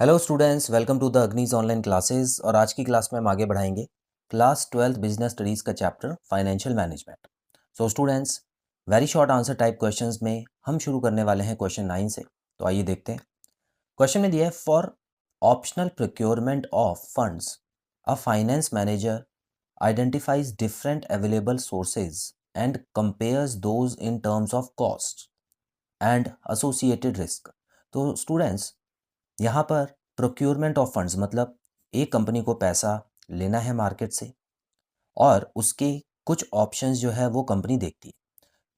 Hello students, welcome to the Agnij online classes. और आज की क्लास में हम आगे बढ़ाएंगे क्लास 12 बिजनेस स्टडीज़ का chapter financial management. So students, very short answer type questions में हम शुरू करने वाले हैं क्वेश्चन 9 से। तो आइए देखते हैं। क्वेश्चन में दिया है, for optional procurement of funds a finance manager identifies different available sources and compares those in terms of cost and associated risk. तो स्टूडेंट्स, यहाँ पर प्रोक्योरमेंट ऑफ फंड्स मतलब एक कंपनी को पैसा लेना है मार्केट से और उसके कुछ ऑप्शंस जो है वो कंपनी देखती है।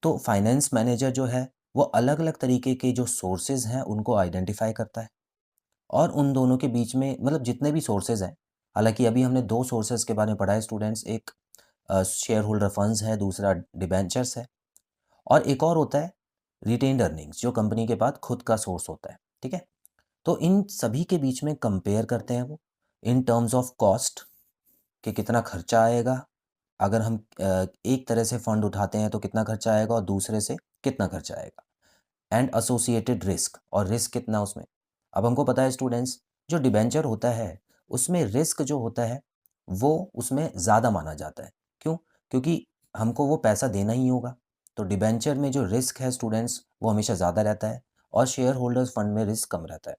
तो फाइनेंस मैनेजर जो है वो अलग अलग तरीके के जो सोर्सेज हैं उनको आइडेंटिफाई करता है और उन दोनों के बीच में मतलब जितने भी सोर्सेज हैं, हालांकि अभी हमने दो सोर्सेज के बारे में पढ़ा है स्टूडेंट्स, एक शेयर होल्डर फंड्स है, दूसरा डिबेंचर्स है, और एक और होता है रिटेन्ड अर्निंग्स जो कंपनी के पास खुद का सोर्स होता है। ठीक है, तो इन सभी के बीच में कंपेयर करते हैं वो इन टर्म्स ऑफ कॉस्ट कि कितना खर्चा आएगा अगर हम एक तरह से फंड उठाते हैं तो कितना खर्चा आएगा और दूसरे से कितना खर्चा आएगा, एंड एसोसिएटेड रिस्क और रिस्क कितना उसमें। अब हमको पता है स्टूडेंट्स, जो डिबेंचर होता है उसमें रिस्क जो होता है वो उसमें ज़्यादा माना जाता है। क्यों? क्योंकि हमको वो पैसा देना ही होगा। तो डिबेंचर में जो रिस्क है स्टूडेंट्स वो हमेशा ज़्यादा रहता है और शेयर होल्डर्स फंड में रिस्क कम रहता है।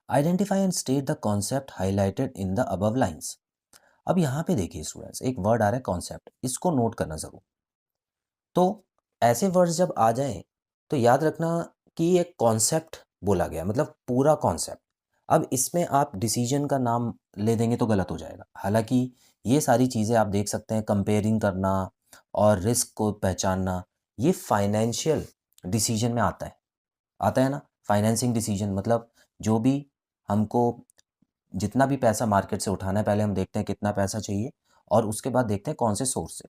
Identify and state the concept highlighted in the above lines. अब यहाँ पे देखिए स्टूडेंट्स, एक वर्ड आ रहा है कॉन्सेप्ट, इसको नोट करना जरूर। तो ऐसे वर्ड्स जब आ जाएं तो याद रखना कि ये कॉन्सेप्ट बोला गया मतलब पूरा कॉन्सेप्ट। अब इसमें आप डिसीजन का नाम ले देंगे तो गलत हो जाएगा। हालांकि ये सारी चीज़ें आप देख सकते हैं, कंपेयरिंग करना और रिस्क को पहचानना, ये फाइनेंशियल डिसीजन में आता है ना। फाइनेंसिंग डिसीजन मतलब जो भी हमको जितना भी पैसा मार्केट से उठाना है, पहले हम देखते हैं कितना पैसा चाहिए और उसके बाद देखते हैं कौन से सोर्स से।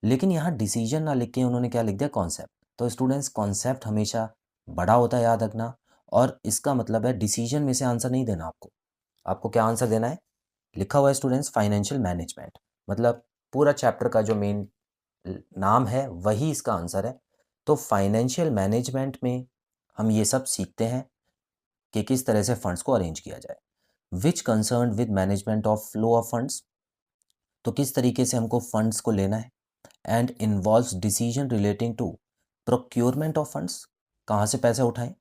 लेकिन यहाँ डिसीजन ना लिख के उन्होंने क्या लिख दिया, कॉन्सेप्ट। तो स्टूडेंट्स, कॉन्सेप्ट हमेशा बड़ा होता है, याद रखना। और इसका मतलब है डिसीजन में से आंसर नहीं देना आपको। आपको क्या आंसर देना है? लिखा हुआ है स्टूडेंट्स फाइनेंशियल मैनेजमेंट, मतलब पूरा चैप्टर का जो मेन नाम है वही इसका आंसर है। तो फाइनेंशियल मैनेजमेंट में हम ये सब सीखते हैं कि किस तरह से फंड्स को अरेंज किया जाए। Which concern with management of flow of funds, तो किस तरीके से हमको फंड्स को लेना है। And involves decision relating to procurement of funds, कहाँ से पैसे उठाएं,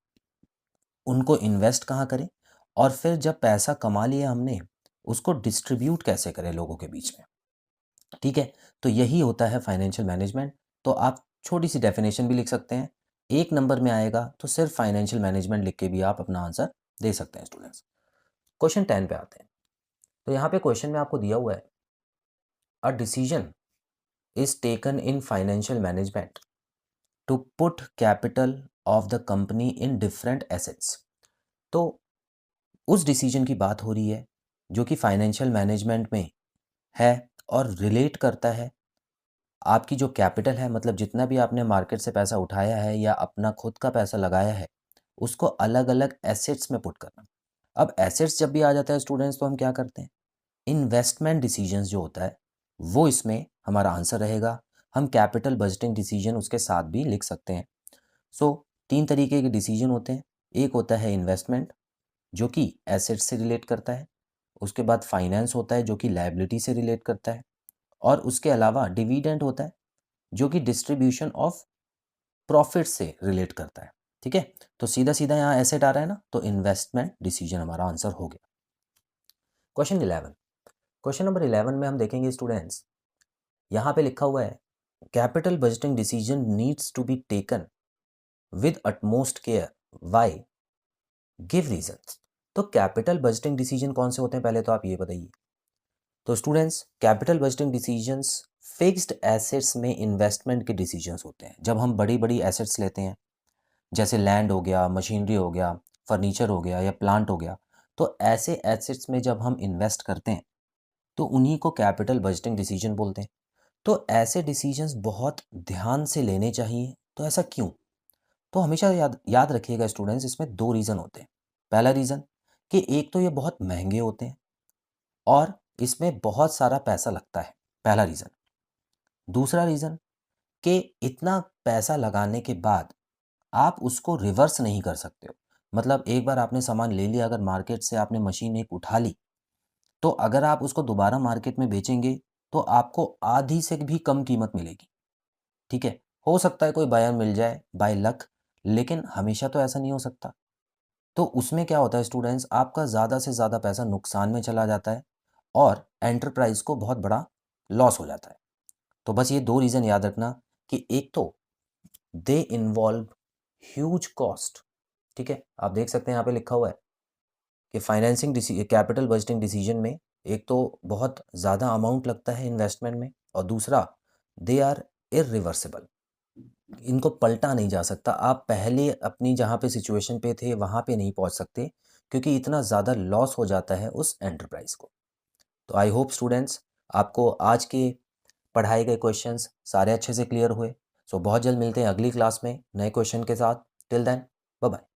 उनको इन्वेस्ट कहाँ करें, और फिर जब पैसा कमा लिया हमने उसको डिस्ट्रीब्यूट कैसे करें लोगों के बीच में। ठीक है, तो यही होता है फाइनेंशियल मैनेजमेंट। तो आप छोटी सी डेफिनेशन भी लिख सकते हैं, एक नंबर में आएगा तो सिर्फ फाइनेंशियल मैनेजमेंट लिख के भी आप अपना आंसर दे सकते हैं स्टूडेंट्स। क्वेश्चन 10 पे आते हैं। तो यहाँ पे क्वेश्चन में आपको दिया हुआ है, a decision is taken in financial management to put capital of the company in different assets. तो उस डिसीजन की बात हो रही है जो कि फाइनेंशियल मैनेजमेंट में है और रिलेट करता है आपकी जो कैपिटल है, मतलब जितना भी आपने मार्केट से पैसा उठाया है या अपना खुद का पैसा लगाया है उसको अलग अलग एसेट्स में पुट करना। अब एसेट्स जब भी आ जाता है स्टूडेंट्स तो हम क्या करते हैं, इन्वेस्टमेंट डिसीजंस जो होता है वो इसमें हमारा आंसर रहेगा। हम कैपिटल बजटिंग डिसीजन उसके साथ भी लिख सकते हैं। सो तीन तरीके के डिसीजन होते हैं। एक होता है इन्वेस्टमेंट जो कि एसेट्स से रिलेट करता है, उसके बाद फाइनेंस होता है जो कि लायबिलिटी से रिलेट करता है, और उसके अलावा डिविडेंड होता है जो कि डिस्ट्रीब्यूशन ऑफ प्रॉफिट से रिलेट करता है। ठीक है, तो सीधा सीधा यहाँ एसेट आ रहा है ना, तो इन्वेस्टमेंट डिसीजन हमारा आंसर हो गया। क्वेश्चन 11, क्वेश्चन नंबर 11 में हम देखेंगे स्टूडेंट्स, यहाँ पे लिखा हुआ है, capital budgeting decision needs to be taken with utmost care, why, give reasons. तो कैपिटल बजटिंग डिसीजन कौन से होते हैं पहले तो आप ये बताइए। तो students, capital budgeting decisions fixed assets में इन्वेस्टमेंट के डिसीजंस होते हैं। जब हम बड़ी बड़ी एसेट्स लेते हैं जैसे लैंड हो गया, मशीनरी हो गया, फर्नीचर हो गया या प्लांट हो गया, तो ऐसे एसेट्स में जब हम इन्वेस्ट करते हैं तो उन्हीं को कैपिटल बजटिंग डिसीजन बोलते हैं। तो ऐसे डिसीजंस बहुत ध्यान से लेने चाहिए। तो ऐसा क्यों? तो हमेशा याद याद रखिएगा स्टूडेंट्स, इसमें दो रीज़न होते हैं। पहला रीज़न कि एक तो ये बहुत महंगे होते हैं और इसमें बहुत सारा पैसा लगता है, पहला रीज़न। दूसरा रीज़न कि इतना पैसा लगाने के बाद आप उसको रिवर्स नहीं कर सकते हो। मतलब एक बार आपने सामान ले लिया, अगर मार्केट से आपने मशीन एक उठा ली, तो अगर आप उसको दोबारा मार्केट में बेचेंगे तो आपको आधी से भी कम कीमत मिलेगी। ठीक है, हो सकता है कोई बायर मिल जाए बाय लक, लेकिन हमेशा तो ऐसा नहीं हो सकता। तो उसमें क्या होता है स्टूडेंट्स, आपका ज़्यादा से ज़्यादा पैसा नुकसान में चला जाता है और एंटरप्राइज को बहुत बड़ा लॉस हो जाता है। तो बस ये दो रीज़न याद रखना कि एक तो दे इन्वॉल्व ह्यूज कॉस्ट। ठीक है, आप देख सकते हैं यहाँ पे लिखा हुआ है कि फाइनेंसिंग कैपिटल बजटिंग डिसीजन में एक तो बहुत ज़्यादा अमाउंट लगता है इन्वेस्टमेंट में, और दूसरा दे आर इरिवर्सिबल, इनको पलटा नहीं जा सकता। आप पहले अपनी जहाँ पे सिचुएशन पे थे वहाँ पे नहीं पहुँच सकते, क्योंकि इतना ज़्यादा लॉस हो जाता है उस एंटरप्राइज को। तो आई होप स्टूडेंट्स आपको आज के पढ़ाए गए क्वेश्चंस सारे अच्छे से क्लियर हुए। सो बहुत जल्द मिलते हैं अगली क्लास में नए क्वेश्चन के साथ। Till then bye bye.